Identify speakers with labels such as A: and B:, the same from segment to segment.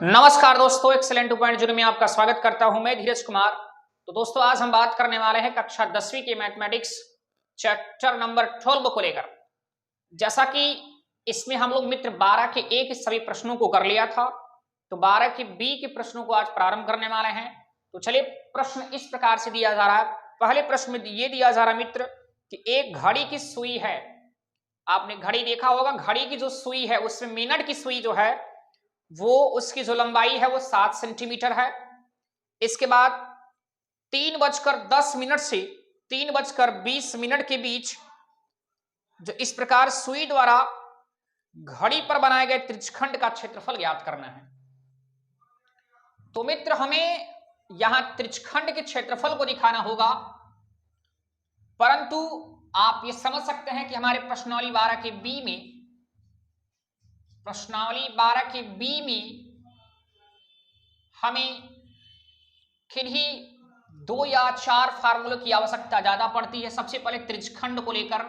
A: नमस्कार दोस्तों, एक्सेलेंट 2.0 में आपका स्वागत करता हूं मैं धीरज कुमार। तो दोस्तों आज हम बात करने वाले हैं कक्षा 10वीं के मैथमेटिक्स चैप्टर नंबर 12 को लेकर। जैसा कि इसमें हम लोग मित्र 12 के ए के सभी प्रश्नों को कर लिया था, तो 12 के बी के प्रश्नों को आज प्रारंभ करने वाले हैं। तो चलिए, प्रश्न इस प्रकार से दिया जा रहा है। पहले प्रश्न में ये दिया जा रहा है मित्र कि एक घड़ी की सुई है। आपने घड़ी देखा होगा, घड़ी की जो सुई है उसमें मिनट की सुई जो है वो उसकी जो लंबाई है वो 7 सेंटीमीटर है। इसके बाद 3:10 से 3:20 के बीच जो इस प्रकार सुई द्वारा घड़ी पर बनाए गए त्रिज्यखंड का क्षेत्रफल ज्ञात करना है। तो मित्र हमें यहां त्रिज्यखंड के क्षेत्रफल को दिखाना होगा, परंतु आप ये समझ सकते हैं कि हमारे प्रश्नावली 12 के बी में हमें किन्हीं 2 या 4 फार्मूलों की आवश्यकता ज्यादा पड़ती है। सबसे पहले त्रिज्यखंड को लेकर,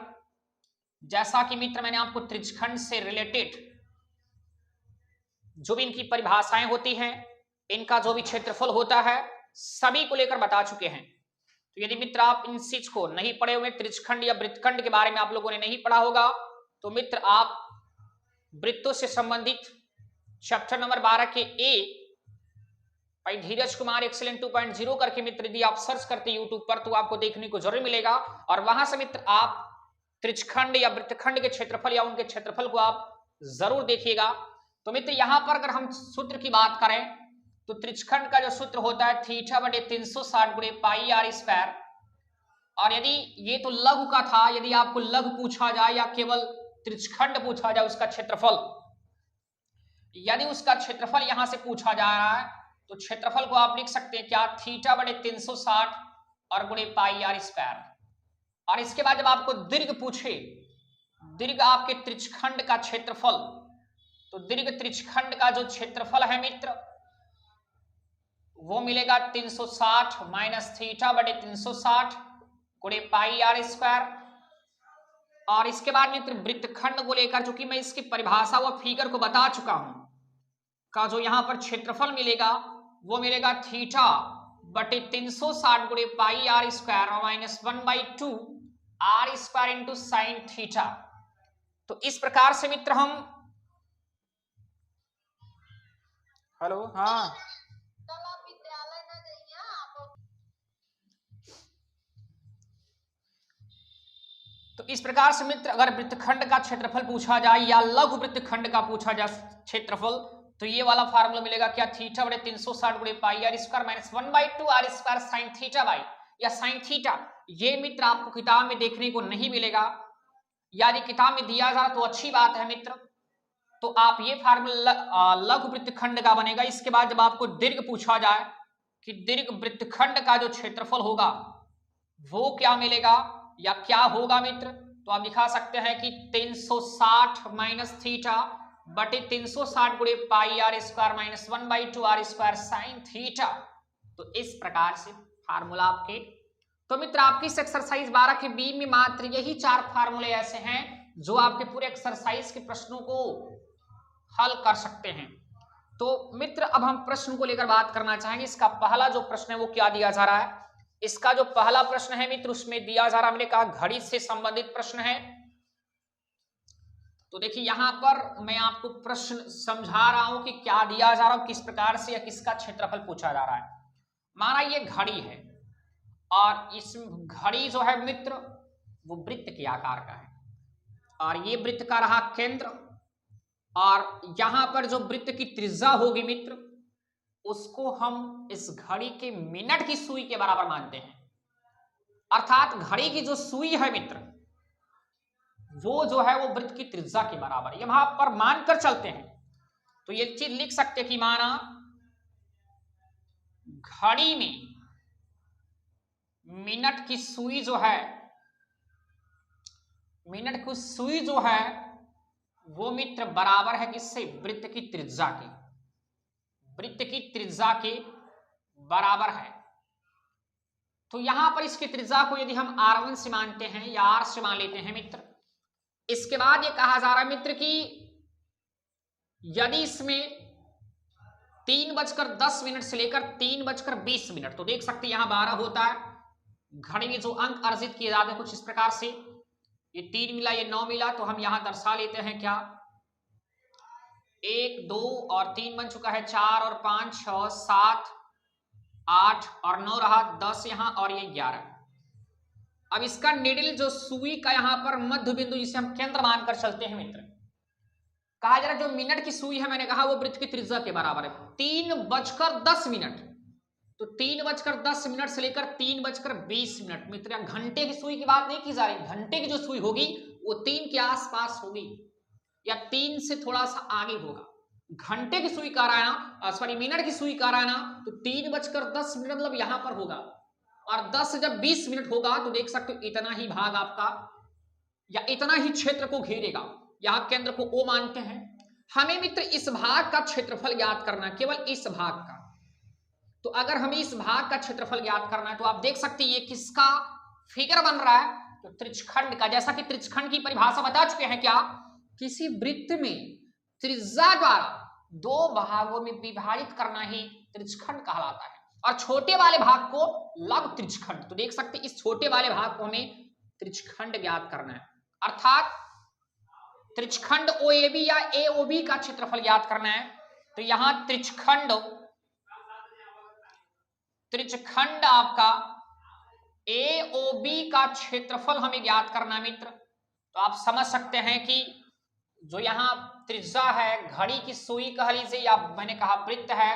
A: जैसा कि मित्र मैंने आपको त्रिज्यखंड से रिलेटेड जो भी इनकी परिभाषाएं होती हैं, इनका जो भी क्षेत्रफल होता है, सभी को लेकर बता चुके हैं। तो यदि मित्र आप इन चीज को नहीं पढ़े हुए, त्रिज्यखंड या वृत्तखंड के बारे में आप लोगों ने नहीं पढ़ा होगा, तो मित्र आप वृत्तों से संबंधित चैप्टर नंबर 12 के ए भाई धीरज कुमार एक्सेलेंट 2.0 करके मित्र यदि आप सर्च करते यूट्यूब पर तो आपको देखने को जरूर मिलेगा, और वहां से मित्र आप त्रिज्यखंड या वृत्तखंड के क्षेत्रफल या उनके क्षेत्रफल को आप जरूर देखिएगा। तो मित्र यहां पर अगर हम सूत्र की बात करें तो त्रिज्यखंड का जो सूत्र होता है θ/360 गुणे पाई आर स्क्वायर। और यदि ये तो लघु का था, यदि आपको लघु पूछा जाए या केवल त्रिज्यखंड पूछा जाए उसका क्षेत्रफल, यदि उसका क्षेत्रफल यहां से पूछा जा रहा है तो क्षेत्रफल को आप लिख सकते हैं क्या, θ/360 और गुणे पाई आर स्क्वायर। और इसके बाद जब आपको दीर्घ पूछे, दीर्घ आपके त्रिज्यखंड का क्षेत्रफल, तो दीर्घ त्रिज्यखंड का जो क्षेत्रफल है मित्र वो मिलेगा 360 माइनस θ/360 गुणे पाई आर स्क्वायर। और इसके बाद मित्र वृत्तखंड को लेकर, चूंकि मैं इसकी परिभाषा व फिगर को बता चुका हूं, का जो यहां पर क्षेत्रफल मिलेगा वो मिलेगा θ/360 गुणे पाई आर स्क्वायर और minus 1/2 are square into sine theta. तो इस प्रकार से मित्र हम हेलो हाँ तो इस प्रकार से मित्र अगर वृत्तखंड का क्षेत्रफल पूछा जाए या लघु वृत्तखंड का पूछा जाए क्षेत्रफल, तो ये वाला फार्मूला मिलेगा क्या, θ/360 गुणे pi are square minus 1/2 are square sine theta by या साइन थीटा। ये मित्र आपको किताब में देखने को नहीं मिलेगा, यदि किताब में दिया जा तो अच्छी बात है मित्र। तो आप ये फार्मूला लघु वृत्तखंड का बनेगा। इसके बाद जब आपको दीर्घ पूछा जाए कि दीर्घ वृत्तखंड का जो क्षेत्रफल होगा वो क्या मिलेगा या क्या होगा मित्र, तो आप दिखा सकते हैं कि 360 माइनस θ/360 गुणे pi are square minus 1/2 are square sine theta. तो इस प्रकार से फार्मूला आपके, तो मित्र आपकी इस एक्सरसाइज 12 के बी में मात्र यही 4 फार्मूले ऐसे हैं जो आपके पूरे एक्सरसाइज के प्रश्नों को हल कर सकते हैं। तो मित्र अब हम प्रश्न को लेकर बात करना चाहेंगे। इसका पहला जो प्रश्न है वो क्या दिया जा रहा है, इसका जो पहला प्रश्न है मित्र उसमें दिया जा रहा, हमने कहा घड़ी से संबंधित प्रश्न है। तो देखिए यहां पर मैं आपको प्रश्न समझा रहा हूं कि क्या दिया जा रहा है, किस प्रकार से या किसका क्षेत्रफल पूछा जा रहा है। माना ये घड़ी है और इस घड़ी जो है मित्र वो वृत्त के आकार का है, और ये वृत्त का रहा केंद्र, और यहां पर जो वृत्त की त्रिज्या होगी मित्र उसको हम इस घड़ी के मिनट की सुई के बराबर मानते हैं। अर्थात घड़ी की जो सुई है मित्र वो जो है वो वृत्त की त्रिज्या के बराबर, ये वहां पर मानकर चलते हैं। तो ये चीज लिख सकते कि माना घड़ी में मिनट की सुई जो है, मिनट की सुई जो है वो मित्र बराबर है किससे, वृत्त की त्रिज्या के, वृत्त की त्रिज्या के बराबर है। तो यहां पर इसकी त्रिज्या को यदि हम r1 से मानते हैं या r से मान लेते हैं मित्र, इसके बाद ये कहा जा रहा है मित्र कि यदि इसमें 3:10 से लेकर 3:20। तो देख सकते हैं यहाँ 12 होता है। घड़ी में जो अंक अर्जित किए जाते हैं कुछ इस प्रकार से, ये 3 मिला, ये 9 मिला, तो हम यहाँ दर्शा लेते हैं क्या, 1 2 और 3 बन चुका है, 4 और 5 6 7 8 और 9 रहा, 10 यहाँ और ये 11। अब इसका निडिल जो सुई का यहाँ पर मध्य बिंदु जिसे हम केंद्र मानकर चलते हैं मित्र, कहा जा रहा है जो मिनट की सुई है मैंने कहा वो वृत्त की त्रिज्या के बराबर है। 3:10 तो 3:10 से लेकर 3:20 मित्र, घंटे की सुई की बात नहीं की जा रही, घंटे की जो सुई होगी वो 3 के आसपास होगी या 3 से थोड़ा सा आगे होगा। घंटे की सुई का रहा सॉरी मिनट की सुई का रहा तो 3:10 मतलब यहां पर होगा, और 10 से जब 20 मिनट होगा तो देख सकते हो इतना ही भाग आपका या इतना ही क्षेत्र को घेरेगा। यहां केंद्र को O मानते हैं। हमें मित्र इस भाग का क्षेत्रफल ज्ञात करना है, केवल इस भाग का। तो अगर हमें इस भाग का क्षेत्रफल ज्ञात करना है तो आप देख सकते हैं ये किसका फिगर बन रहा है, तो त्रिज्यखंड का। जैसा कि त्रिज्यखंड की परिभाषा बता चुके हैं क्या, किसी वृत्त में त्रिज्या द्वारा 2 भागों में विभाजित करना ही त्रिज्यखंड कहलाता है, और छोटे वाले भाग को लघु त्रिज्यखंड। तो देख सकते इस छोटे वाले भाग को हमें त्रिज्यखंड ज्ञात करना है, अर्थात त्रिज्यखंड OAB या AOB का क्षेत्रफल ज्ञात करना है। तो यहां त्रिज्यखंड आपका AOB का क्षेत्रफल हमें ज्ञात करना है मित्र। तो आप समझ सकते हैं कि जो यहाँ त्रिज्या है, घड़ी की सुई कह लीजिए या मैंने कहा वृत्त है,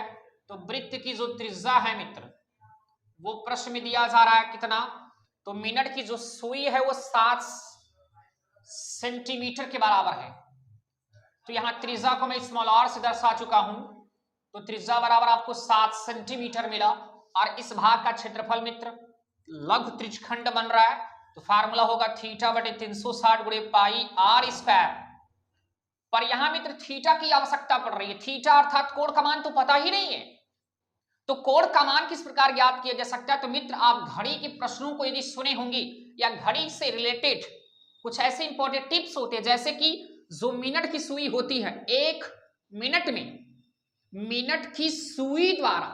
A: तो वृत्त की जो त्रिज्या है मित्र वो प्रश्न में दिया जा रहा है कितना, तो मिनट की जो सुई है वो 7 सेंटीमीटर के बराबर है। तो यहाँ त्रिज्या को मैं स्मॉल r से दर्शा चुका हूं, तो त्रिज्या बराबर आपको 7 सेंटीमीटर मिला, और इस भाग का क्षेत्रफल मित्र लघु त्रिज्यखंड बन रहा है। तो फार्मूला होगा θ/360 × पाई r²। पर यहां मित्र थीटा की आवश्यकता पड़ रही है, थीटा अर्थात कोण का मान तो पता ही नहीं है, तो कोण का मान किस प्रकार ज्ञात किया जा सकता है। तो मित्र आप घड़ी के प्रश्नों को यदि सुने होंगे या घड़ी से रिलेटेड कुछ ऐसे इंपॉर्टेंट टिप्स होते हैं, जैसे कि जो मिनट की सुई होती है, 1 मिनट में मिनट की सुई द्वारा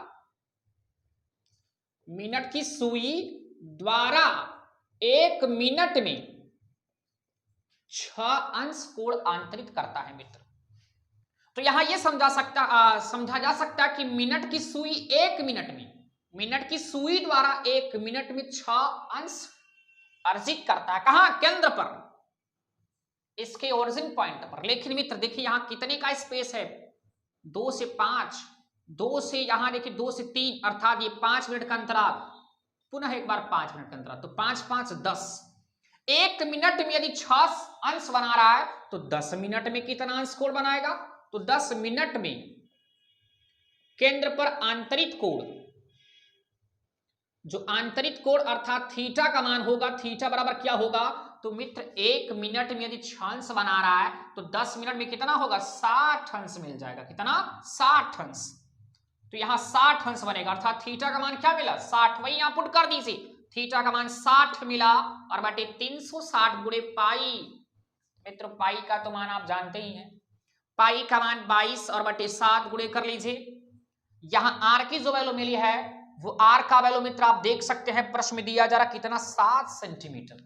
A: 1 मिनट में 6 अंश कोण आंतरित करता है मित्र। तो यहां यह समझा जा सकता है कि मिनट की सुई 1 मिनट में, मिनट की सुई द्वारा 1 मिनट में 6 अंश अर्जित करता है। कहां, केंद्र पर, इसके ओरिजिन पॉइंट पर। लेकिन मित्र देखिए यहां कितने का स्पेस है, 2 से 5, 2 से यहां देखिए 2 से 3, अर्थात ये 5 मिनट का अंतराल, पुनः एक बार 5 मिनट का अंतराल, तो 5 5 10। 1 मिनट में यदि 6 अंश बना रहा है तो 10 मिनट में कितना अंश कोण बनाएगा, तो 10 मिनट में केंद्र पर आंतरिक कोण, जो आंतरिक कोण अर्थात थीटा का मान होगा, थीटा बराबर क्या होगा, तो मित्र 1 मिनट में यदि 6 अंश बना रहा है तो 10 मिनट में कितना होगा, 60 अंश मिल जाएगा। कितना, 60 अंश। तो यहां 60 अंश बनेगा, अर्थात थीटा का मान क्या मिला, 60। वही यहां पुट कर दीजिए, थीटा का मान 60 मिला और बटे 360 गुणे पाई। मित्र पाई का तो मान आप जानते ही हैं, पाई का मान 22 और बटे 7 गुणे कर लीजिए। यहां आर की जो वैल्यू मिली है वो आर का वैल्यू मित्र आप देख सकते हैं प्रश्न में दिया जा रहा कितना, 7 सेंटीमीटर।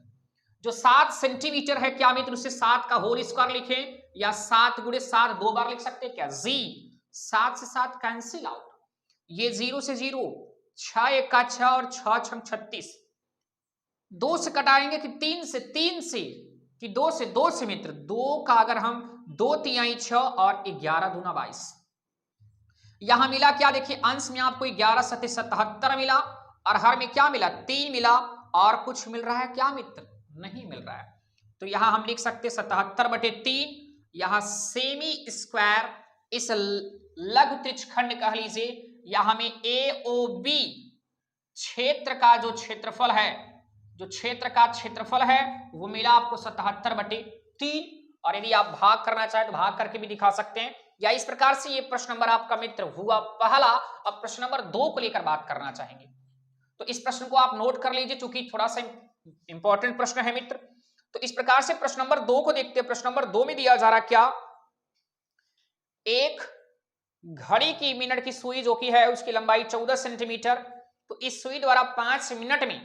A: जो 7 सेंटीमीटर है, क्या मित्र उसे 7 का होल स्क्वायर लिखें या 7 गुणे 7 2 बार लिख सकते हैं क्या, जी 7 से 7 कैंसिल आउट, ये 0 से 0, 6 1 का 6 और 6 6 36, 2 से कटाएंगे कि 3 से कि 2 से 2 से मित्र 2 का अगर हम 2 तिहाई 6 और 11 दूना 22। यहां मिला क्या, देखिए अंश में आपको 11 सत्ते 77 मिला और हर में क्या मिला, 3 मिला, और कुछ मिल रहा है क्या मित्र, नहीं मिल रहा है। तो यहां हम लिख सकते 77/3, यहां सेमी स्क्वायर इस लघु त्रिज्यखंड कह लीजिए, या हमें AOB क्षेत्र का जो क्षेत्रफल है, जो क्षेत्र का क्षेत्रफल है वो मिला आपको 77/3। और यदि आप भाग करना चाहें तो भाग करके भी दिखा सकते हैं, या इस प्रकार से ये प्रश्न नंबर आपका मित्र हुआ पहला। अब प्रश्न नंबर 2 को लेकर बात करना चाहेंगे, तो इस प्रश्न को आप नोट कर लीजिए क्योंकि थोड़ा सा इंपॉर्टेंट प्रश्न है मित्र। तो इस प्रकार से प्रश्न नंबर 2 को देखते हैं। प्रश्न नंबर 2 में दिया जा रहा क्या, एक घड़ी की मिनट की सुई जो कि है उसकी लंबाई 14 सेंटीमीटर, तो इस सुई द्वारा 5 मिनट में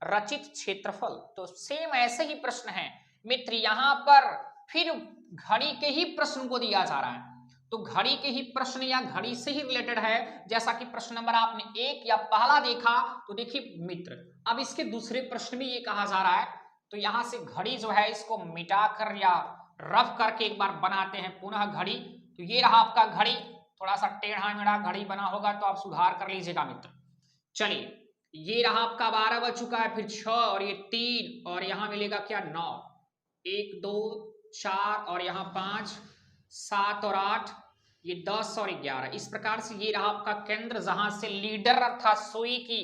A: रचित क्षेत्रफल। तो सेम ऐसे ही प्रश्न है मित्र, यहां पर फिर घड़ी के ही प्रश्न को दिया जा रहा है, तो घड़ी के ही प्रश्न या घड़ी से ही रिलेटेड है, जैसा कि प्रश्न नंबर आपने 1 या पहला देखा। तो देखिए मित्र, अब इसके दूसरे प्रश्न में ये कहा जा रहा है, तो यहां से घड़ी जो है इसको मिटाकर या रफ करके एक बार बनाते हैं पुनः घड़ी। तो ये रहा आपका घड़ी, थोड़ा सा टेढ़ा मेढ़ा घड़ी बना होगा तो आप सुधार कर लीजिएगा मित्र। चलिए, ये रहा आपका 12 बज चुका है, फिर 6 और ये 3 और यहां मिलेगा क्या 9, 1 2 4 और यहाँ 5 7 और 8, ये 10 और 11। इस प्रकार से ये रहा आपका केंद्र, जहां से लीडर अर्थात सुई की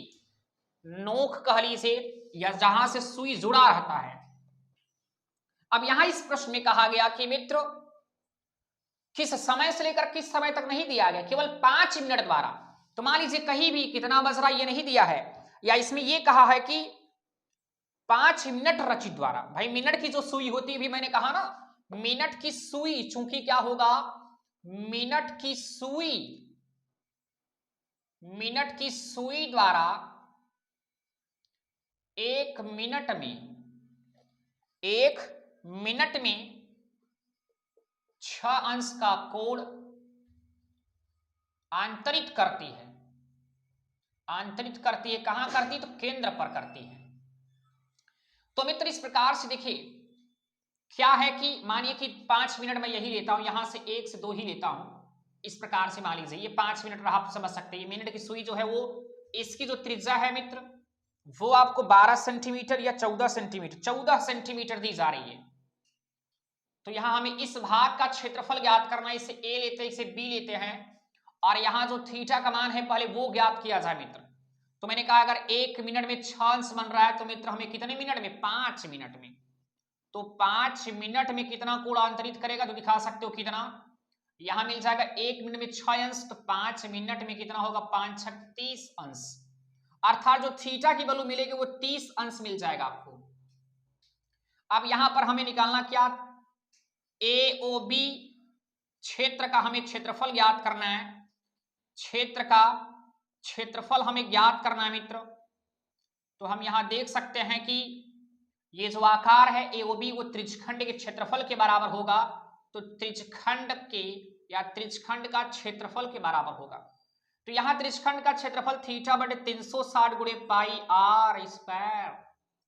A: नोक कह लीजिए या जहां से सुई जुड़ा रहता है। अब यहां इस प्रश्न में कहा गया कि मित्र किस समय से लेकर किस समय तक नहीं दिया गया, केवल 5 मिनट द्वारा। तो मान लीजिए कहीं भी कितना बज रहा ये नहीं दिया है, या इसमें यह कहा है कि 5 मिनट रचित द्वारा। भाई मिनट की जो सुई होती है, भी मैंने कहा ना, मिनट की सुई, चूंकि क्या होगा, मिनट की सुई द्वारा 1 मिनट में 6 अंश का कोण आंतरित करती है। कहां करती है, तो केंद्र पर करती है। तो मित्र इस प्रकार से देखिए क्या है कि मानिए कि 5 मिनट में यही लेता हूं, यहां से 1 से 2 ही लेता हूं। इस प्रकार से मान लीजिए ये 5 मिनट रहा, आप समझ सकते हैं। ये मिनट की सुई जो है वो, इसकी जो त्रिज्या है मित्र वो आपको 12 सेंटीमीटर या 14 सेंटीमीटर दी जा रही है। तो यहां हमें इस भाग का क्षेत्रफल ज्ञात करना है, इसे ए लेते हैं, इसे बी लेते हैं, और यहां जो थीटा का मान है पहले वो ज्ञात किया जाए मित्र। तो मैंने कहा अगर 1 मिनट में 6 अंश बन रहा है, तो मित्र हमें कितने मिनट में, 5 मिनट में। तो 5 मिनट में कितना कोण आंतरित करेगा, तो दिखा सकते हो कितना, यहां मिल जाएगा 1 मिनट में 6 अंश, तो 5 मिनट में कितना होगा, 5 6 30 अंश, अर्थात जो थीटा की वैल्यू मिलेगी वो 30 अंश मिल जाएगा आपको। अब यहां पर हमें निकालना क्या, AOB क्षेत्र का हमें क्षेत्रफल ज्ञात करना है। क्षेत्र का क्षेत्रफल हमें ज्ञात करना है मित्र। तो हम यहां देख सकते हैं कि ये जो आकार है AOB वो त्रिज्यखंड के क्षेत्रफल के बराबर होगा। तो त्रिज्यखंड का क्षेत्रफल के बराबर होगा। तो यहां त्रिज्यखंड का क्षेत्रफल थीटा बटे 360 गुणे पाई आर स्क्वायर,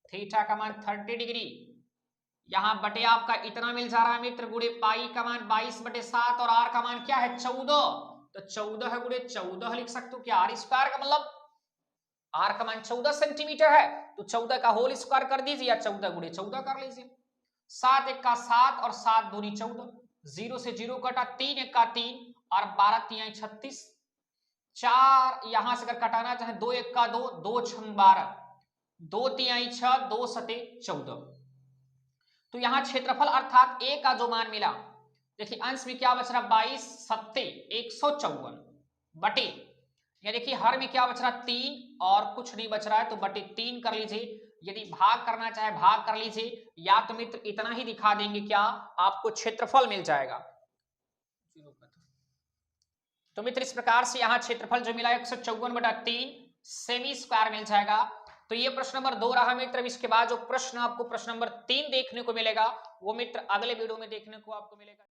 A: थीटा का मान 30 डिग्री, यहां बटे आपका इतना मिल जा रहा है मित्र, गुणे पाई का मान 22/7 और आर का मान क्या है 14। तो 14 गुणे 14 लिख सकते हो क्या, आर स्क्वायर का मतलब आर का मान 14 सेंटीमीटर है, तो 14 का होल स्क्वायर कर दीजिए या 14 गुणे 14 कर लीजिए। 7 1 का 7 और 7 दूनी 14, 0 से 0 कटा, 3 1 का 3 और 12 3 36, 4 यहां से अगर कटाना चाहे 2 1 का 2, 2 6 12, 2 3 6, 2 7 14। तो यहां क्षेत्रफल अर्थात ए का जो मान मिला, देखिए अंश में क्या बच रहा, 22 7 154 बटे, या देखिए हर में क्या बच रहा 3 और कुछ नहीं बच रहा है, तो बटे 3 कर लीजिए। यदि भाग करना चाहे भाग कर लीजिए, या तो मित्र इतना ही दिखा देंगे, क्या आपको क्षेत्रफल मिल जाएगा। तो मित्र इस प्रकार से यहां क्षेत्रफल जो मिला 154/3 सेमी स्क्वायर मिल जाएगा। तो ये प्रश्न नंबर 2 रहा मित्र। इसके बाद जो प्रश्न आपको प्रश्न नंबर 3 देखने को मिलेगा वो मित्र अगले वीडियो में देखने को आपको मिलेगा।